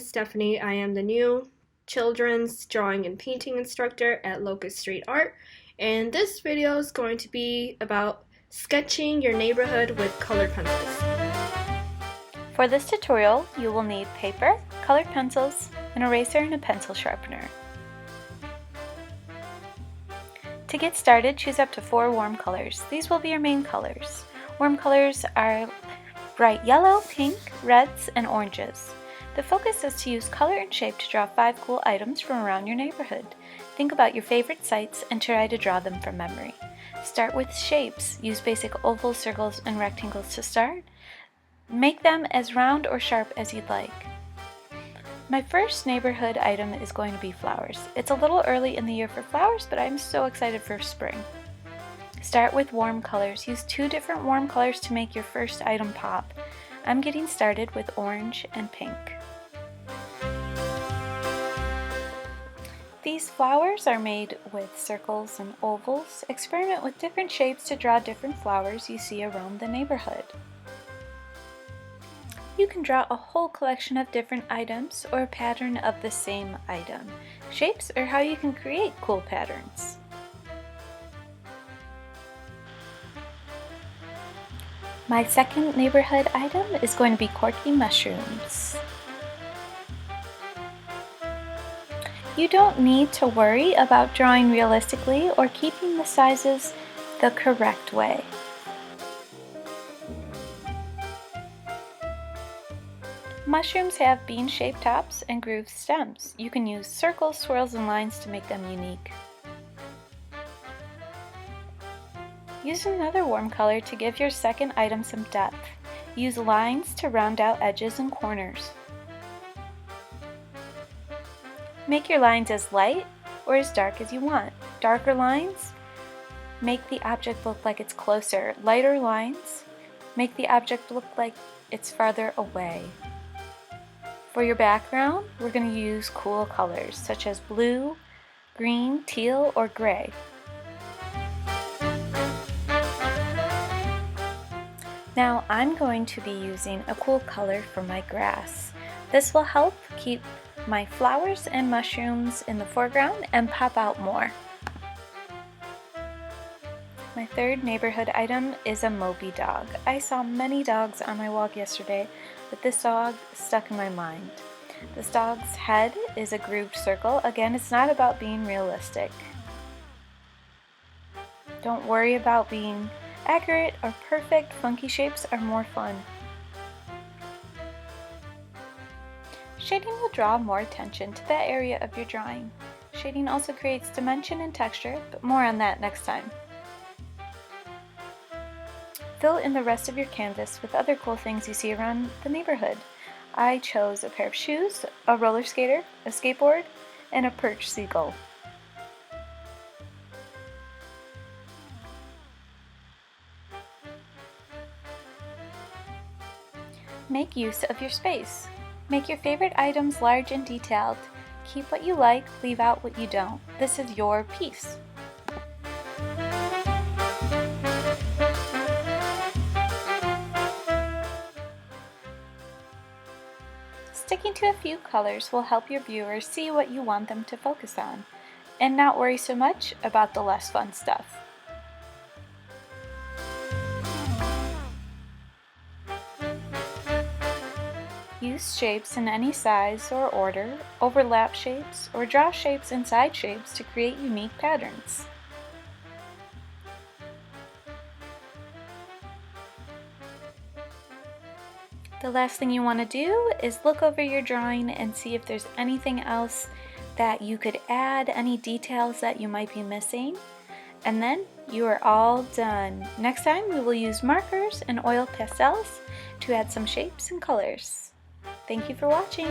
Stephanie. I am the new children's drawing and painting instructor at Locust Street Art, and this video is going to be about sketching your neighborhood with colored pencils. For this tutorial, you will need paper, colored pencils, an eraser, and a pencil sharpener. To get started, choose up to 4 warm colors. These will be your main colors. Warm colors are bright yellow, pink, reds, and oranges. The focus is to use color and shape to draw 5 cool items from around your neighborhood. Think about your favorite sites and try to draw them from memory. Start with shapes. Use basic ovals, circles, and rectangles to start. Make them as round or sharp as you'd like. My first neighborhood item is going to be flowers. It's a little early in the year for flowers, but I'm so excited for spring. Start with warm colors. Use 2 different warm colors to make your first item pop. I'm getting started with orange and pink. These flowers are made with circles and ovals. Experiment with different shapes to draw different flowers you see around the neighborhood. You can draw a whole collection of different items or a pattern of the same item. Shapes are how you can create cool patterns. My second neighborhood item is going to be quirky mushrooms. You don't need to worry about drawing realistically or keeping the sizes the correct way. Mushrooms have bean-shaped tops and grooved stems. You can use circles, swirls, and lines to make them unique. Use another warm color to give your second item some depth. Use lines to round out edges and corners. Make your lines as light or as dark as you want. Darker lines make the object look like it's closer. Lighter lines make the object look like it's farther away. For your background, we're going to use cool colors such as blue, green, teal, or gray. Now I'm going to be using a cool color for my grass. This will help keep my flowers and mushrooms in the foreground and pop out more. My third neighborhood item is a Moby dog. I saw many dogs on my walk yesterday, but this dog stuck in my mind. This dog's head is a grooved circle. Again, it's not about being realistic. Don't worry about being accurate or perfect. Funky shapes are more fun. Shading will draw more attention to that area of your drawing. Shading also creates dimension and texture, but more on that next time. Fill in the rest of your canvas with other cool things you see around the neighborhood. I chose a pair of shoes, a roller skater, a skateboard, and a perch seagull. Make use of your space. Make your favorite items large and detailed. Keep what you like, leave out what you don't. This is your piece. Sticking to a few colors will help your viewers see what you want them to focus on, and not worry so much about the less fun stuff. Use shapes in any size or order, overlap shapes, or draw shapes inside shapes to create unique patterns. The last thing you want to do is look over your drawing and see if there's anything else that you could add, any details that you might be missing, and then you are all done. Next time we will use markers and oil pastels to add some shapes and colors. Thank you for watching.